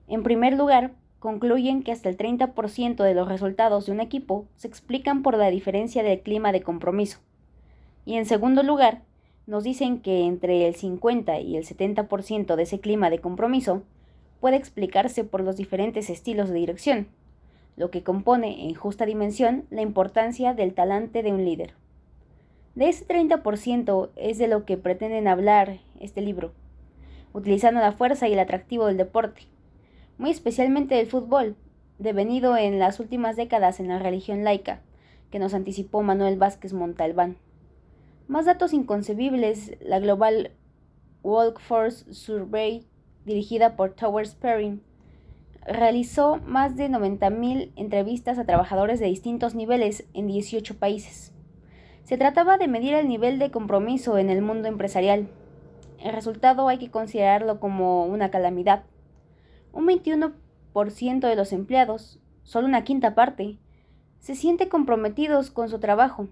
En primer lugar, concluyen que hasta el 30% de los resultados de un equipo se explican por la diferencia del clima de compromiso. Y en segundo lugar, nos dicen que entre el 50 y el 70% de ese clima de compromiso puede explicarse por los diferentes estilos de dirección, lo que compone en justa dimensión la importancia del talante de un líder. De ese 30% es de lo que pretenden hablar este libro, utilizando la fuerza y el atractivo del deporte, muy especialmente del fútbol, devenido en las últimas décadas en la religión laica, que nos anticipó Manuel Vázquez Montalbán. Más datos inconcebibles, la Global Workforce Survey, dirigida por Towers Perrin, realizó más de 90,000 entrevistas a trabajadores de distintos niveles en 18 países. Se trataba de medir el nivel de compromiso en el mundo empresarial. El resultado hay que considerarlo como una calamidad. Un 21% de los empleados, solo una quinta parte, se sienten comprometidos con su trabajo.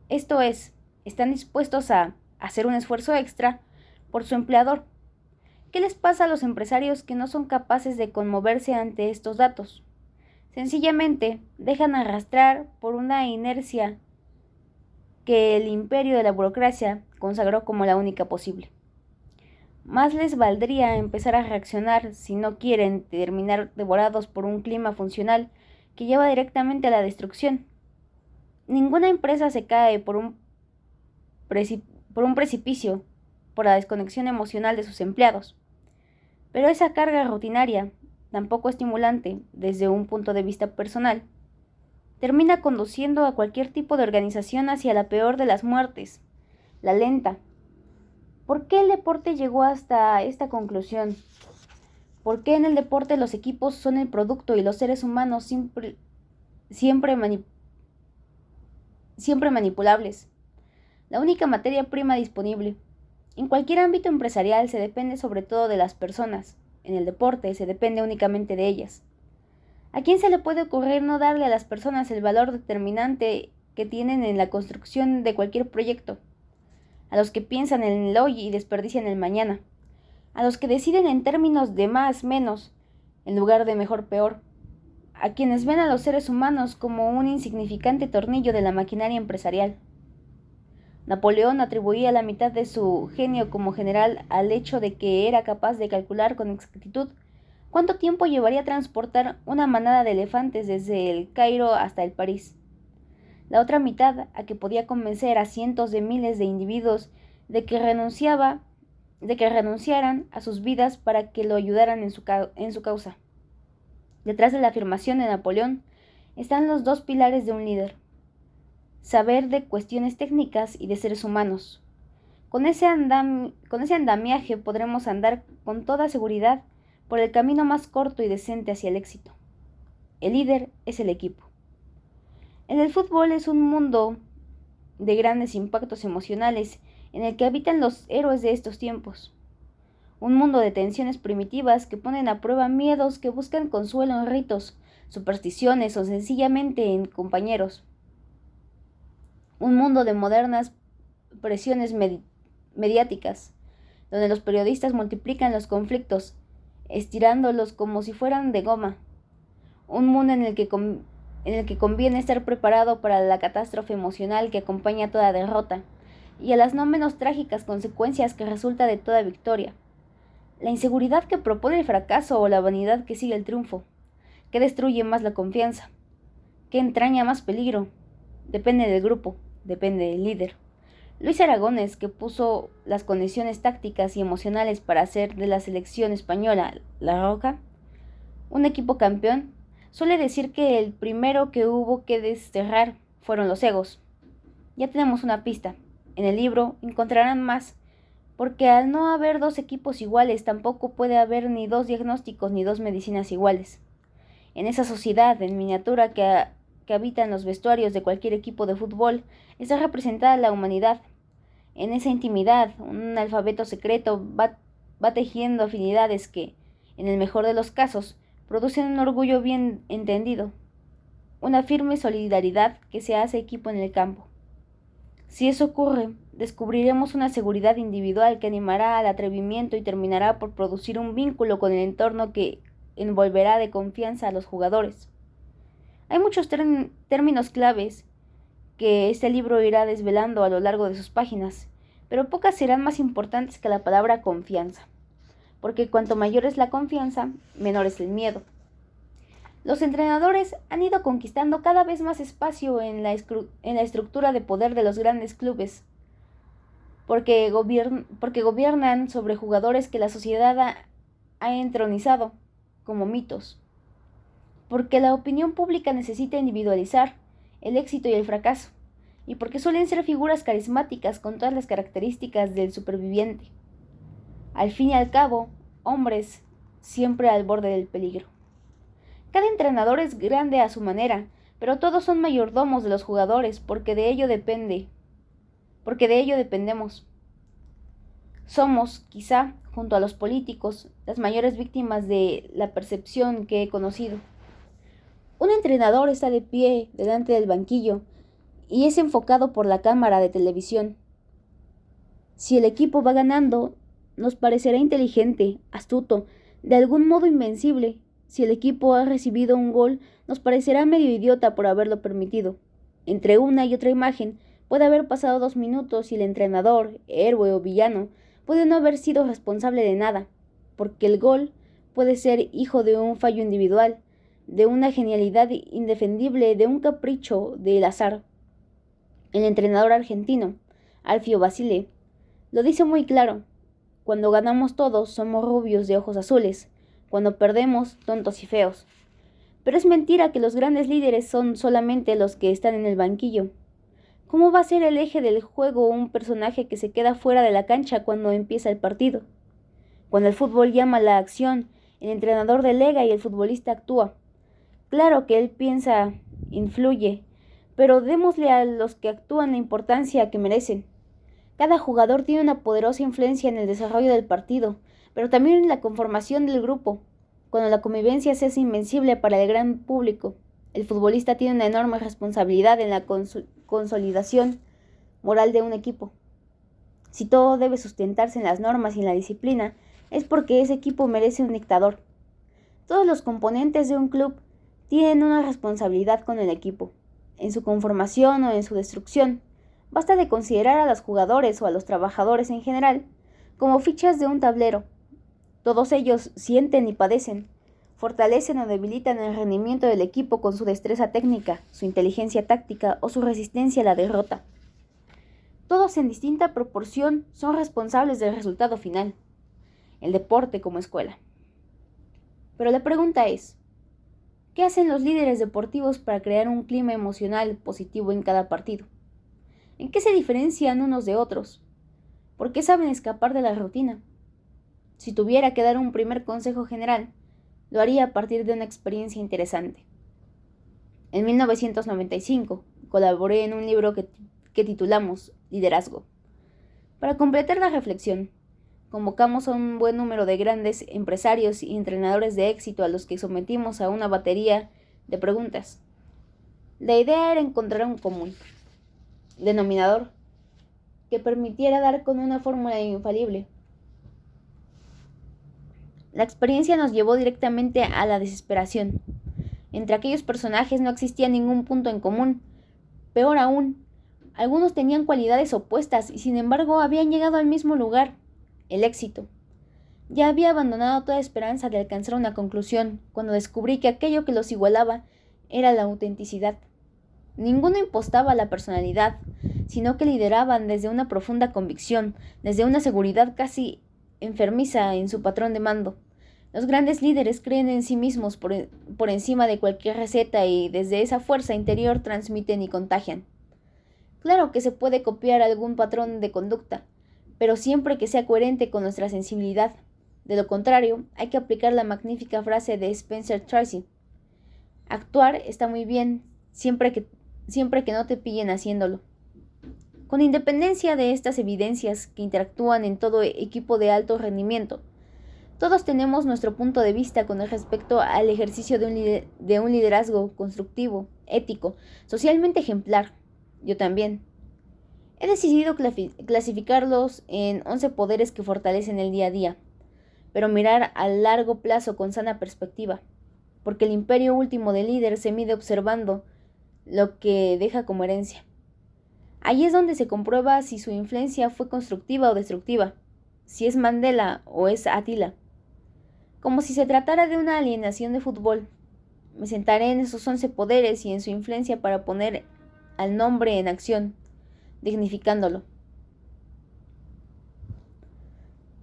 Esto es, están dispuestos a hacer un esfuerzo extra por su empleador. ¿Qué les pasa a los empresarios que no son capaces de conmoverse ante estos datos? Sencillamente dejan arrastrar por una inercia que el imperio de la burocracia consagró como la única posible. Más les valdría empezar a reaccionar si no quieren terminar devorados por un clima funcional que lleva directamente a la destrucción. Ninguna empresa se cae por un precipicio por la desconexión emocional de sus empleados. Pero esa carga rutinaria, tan poco estimulante desde un punto de vista personal, termina conduciendo a cualquier tipo de organización hacia la peor de las muertes, la lenta. ¿Por qué el deporte llegó hasta esta conclusión? ¿Por qué en el deporte los equipos son el producto y los seres humanos siempre manipulables? La única materia prima disponible. En cualquier ámbito empresarial se depende sobre todo de las personas. En el deporte se depende únicamente de ellas. ¿A quién se le puede ocurrir no darle a las personas el valor determinante que tienen en la construcción de cualquier proyecto? A los que piensan en el hoy y desperdician el mañana. A los que deciden en términos de más, menos, en lugar de mejor, peor. A quienes ven a los seres humanos como un insignificante tornillo de la maquinaria empresarial. Napoleón atribuía la mitad de su genio como general al hecho de que era capaz de calcular con exactitud cuánto tiempo llevaría a transportar una manada de elefantes desde el Cairo hasta el París. La otra mitad a que podía convencer a cientos de miles de individuos de que renunciaran a sus vidas para que lo ayudaran en su causa. Detrás de la afirmación de Napoleón están los dos pilares de un líder: saber de cuestiones técnicas y de seres humanos. Con ese andamiaje podremos andar con toda seguridad por el camino más corto y decente hacia el éxito. El líder es el equipo. El fútbol es un mundo de grandes impactos emocionales en el que habitan los héroes de estos tiempos. Un mundo de tensiones primitivas que ponen a prueba miedos que buscan consuelo en ritos, supersticiones o sencillamente en compañeros. Un mundo de modernas presiones mediáticas, donde los periodistas multiplican los conflictos, estirándolos como si fueran de goma. Un mundo en el que conviene estar preparado para la catástrofe emocional que acompaña toda derrota, y a las no menos trágicas consecuencias que resulta de toda victoria. La inseguridad que propone el fracaso o la vanidad que sigue el triunfo. ¿Qué destruye más la confianza? ¿Qué entraña más peligro? Depende del grupo, depende del líder. Luis Aragonés, que puso las condiciones tácticas y emocionales para hacer de la selección española La Roca un equipo campeón, suele decir que el primero que hubo que desterrar fueron los egos. Ya tenemos una pista. En el libro encontrarán más, porque al no haber dos equipos iguales tampoco puede haber ni dos diagnósticos ni dos medicinas iguales. En esa sociedad en miniatura que habita en los vestuarios de cualquier equipo de fútbol está representada la humanidad. En esa intimidad, un alfabeto secreto va tejiendo afinidades que, en el mejor de los casos, producen un orgullo bien entendido, una firme solidaridad que se hace equipo en el campo. Si eso ocurre, descubriremos una seguridad individual que animará al atrevimiento y terminará por producir un vínculo con el entorno que envolverá de confianza a los jugadores. Hay muchos términos claves que este libro irá desvelando a lo largo de sus páginas, pero pocas serán más importantes que la palabra confianza, porque cuanto mayor es la confianza, menor es el miedo. Los entrenadores han ido conquistando cada vez más espacio en la estructura de poder de los grandes clubes, porque gobiernan sobre jugadores que la sociedad ha entronizado como mitos, porque la opinión pública necesita individualizar el éxito y el fracaso, y porque suelen ser figuras carismáticas con todas las características del superviviente. Al fin y al cabo, hombres siempre al borde del peligro. Cada entrenador es grande a su manera, pero todos son mayordomos de los jugadores porque de ello dependemos. Somos, quizá, junto a los políticos, las mayores víctimas de la percepción que he conocido. Un entrenador está de pie delante del banquillo y es enfocado por la cámara de televisión. Si el equipo va ganando, nos parecerá inteligente, astuto, de algún modo invencible. Si el equipo ha recibido un gol, nos parecerá medio idiota por haberlo permitido. Entre una y otra imagen puede haber pasado 2 minutos y el entrenador, héroe o villano, puede no haber sido responsable de nada, porque el gol puede ser hijo de un fallo individual, de una genialidad indefendible, de un capricho del azar. El entrenador argentino, Alfio Basile, lo dice muy claro: cuando ganamos todos somos rubios de ojos azules, cuando perdemos tontos y feos. Pero es mentira que los grandes líderes son solamente los que están en el banquillo. ¿Cómo va a ser el eje del juego un personaje que se queda fuera de la cancha cuando empieza el partido? Cuando el fútbol llama la acción, el entrenador delega y el futbolista actúa. Claro que él piensa, influye, pero démosle a los que actúan la importancia que merecen. Cada jugador tiene una poderosa influencia en el desarrollo del partido, pero también en la conformación del grupo. Cuando la convivencia se hace invencible para el gran público, el futbolista tiene una enorme responsabilidad en la consolidación moral de un equipo. Si todo debe sustentarse en las normas y en la disciplina, es porque ese equipo merece un dictador. Todos los componentes de un club tienen una responsabilidad con el equipo, en su conformación o en su destrucción. Basta de considerar a los jugadores o a los trabajadores en general como fichas de un tablero. Todos ellos sienten y padecen, fortalecen o debilitan el rendimiento del equipo con su destreza técnica, su inteligencia táctica o su resistencia a la derrota. Todos en distinta proporción son responsables del resultado final, el deporte como escuela. Pero la pregunta es, ¿qué hacen los líderes deportivos para crear un clima emocional positivo en cada partido? ¿En qué se diferencian unos de otros? ¿Por qué saben escapar de la rutina? Si tuviera que dar un primer consejo general, lo haría a partir de una experiencia interesante. En 1995 colaboré en un libro que titulamos Liderazgo. Para completar la reflexión, convocamos a un buen número de grandes empresarios y entrenadores de éxito a los que sometimos a una batería de preguntas. La idea era encontrar un común denominador que permitiera dar con una fórmula infalible. La experiencia nos llevó directamente a la desesperación. Entre aquellos personajes no existía ningún punto en común. Peor aún, algunos tenían cualidades opuestas y sin embargo habían llegado al mismo lugar, el éxito. Ya había abandonado toda esperanza de alcanzar una conclusión cuando descubrí que aquello que los igualaba era la autenticidad. Ninguno impostaba la personalidad, sino que lideraban desde una profunda convicción, desde una seguridad casi enfermiza en su patrón de mando. Los grandes líderes creen en sí mismos por encima de cualquier receta y desde esa fuerza interior transmiten y contagian. Claro que se puede copiar algún patrón de conducta, pero siempre que sea coherente con nuestra sensibilidad. De lo contrario, hay que aplicar la magnífica frase de Spencer Tracy: actuar está muy bien, siempre que no te pillen haciéndolo. Con independencia de estas evidencias que interactúan en todo equipo de alto rendimiento, todos tenemos nuestro punto de vista con respecto al ejercicio de un liderazgo constructivo, ético, socialmente ejemplar. Yo también. He decidido clasificarlos en 11 poderes que fortalecen el día a día, pero mirar a largo plazo con sana perspectiva, porque el imperio último del líder se mide observando lo que deja como herencia. Allí es donde se comprueba si su influencia fue constructiva o destructiva, si es Mandela o es Attila. Como si se tratara de una alienación de fútbol, me sentaré en esos 11 poderes y en su influencia para poner al nombre en acción, dignificándolo.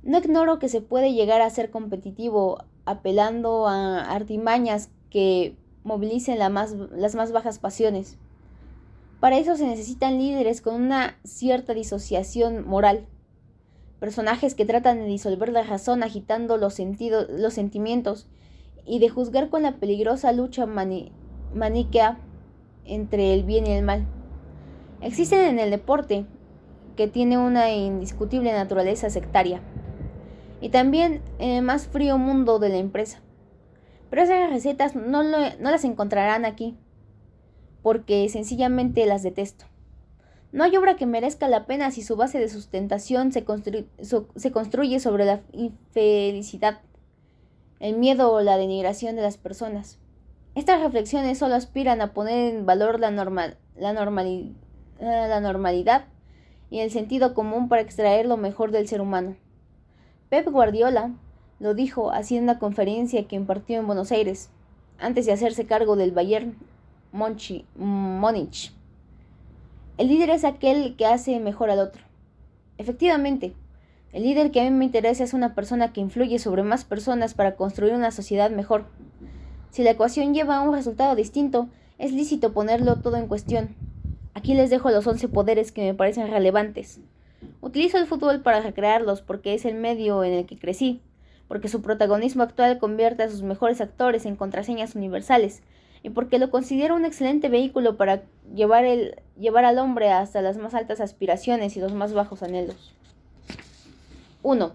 No ignoro que se puede llegar a ser competitivo apelando a artimañas que movilicen las más bajas pasiones. Para eso se necesitan líderes con una cierta disociación moral, personajes que tratan de disolver la razón agitando los sentimientos y de juzgar con la peligrosa lucha maniquea entre el bien y el mal. Existen en el deporte, que tiene una indiscutible naturaleza sectaria, y también en el más frío mundo de la empresa. Pero esas recetas no las encontrarán aquí, porque sencillamente las detesto. No hay obra que merezca la pena si su base de sustentación se construye sobre la infelicidad, el miedo o la denigración de las personas. Estas reflexiones solo aspiran a poner en valor la normalidad y el sentido común para extraer lo mejor del ser humano. Pep Guardiola lo dijo haciendo una conferencia que impartió en Buenos Aires, antes de hacerse cargo del Bayern Múnich. El líder es aquel que hace mejor al otro. Efectivamente, el líder que a mí me interesa es una persona que influye sobre más personas para construir una sociedad mejor. Si la ecuación lleva a un resultado distinto, es lícito ponerlo todo en cuestión. Aquí les dejo los 11 poderes que me parecen relevantes. Utilizo el fútbol para recrearlos porque es el medio en el que crecí, porque su protagonismo actual convierte a sus mejores actores en contraseñas universales, y porque lo considero un excelente vehículo para llevar al hombre hasta las más altas aspiraciones y los más bajos anhelos. 1.